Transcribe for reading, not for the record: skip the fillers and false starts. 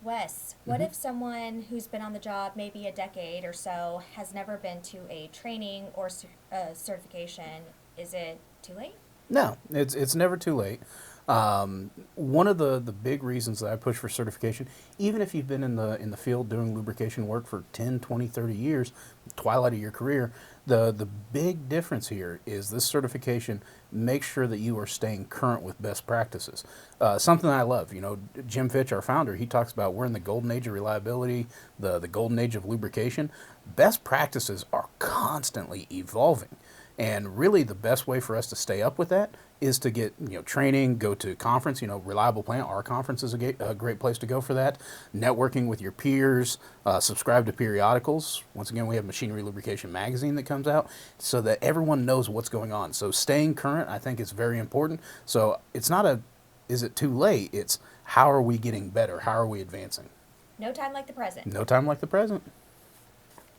Wes, what if someone who's been on the job maybe a decade or so has never been to a training or certification? Is it too late? No, it's never too late. One of the big reasons that I push for certification, even if you've been in the field doing lubrication work for 10, 20, 30 years, twilight of your career, the big difference here is this certification makes sure that you are staying current with best practices. Something I love, Jim Fitch, our founder, he talks about we're in the golden age of reliability, the golden age of lubrication. Best practices are constantly evolving. And really, the best way for us to stay up with that is to get training, go to conference. Reliable Plant. Our conference is a great place to go for that. Networking with your peers, subscribe to periodicals. Once again, we have Machinery Lubrication magazine that comes out so that everyone knows what's going on. So staying current, I think, is very important. So it's not a is it too late? It's how are we getting better? How are we advancing? No time like the present. No time like the present.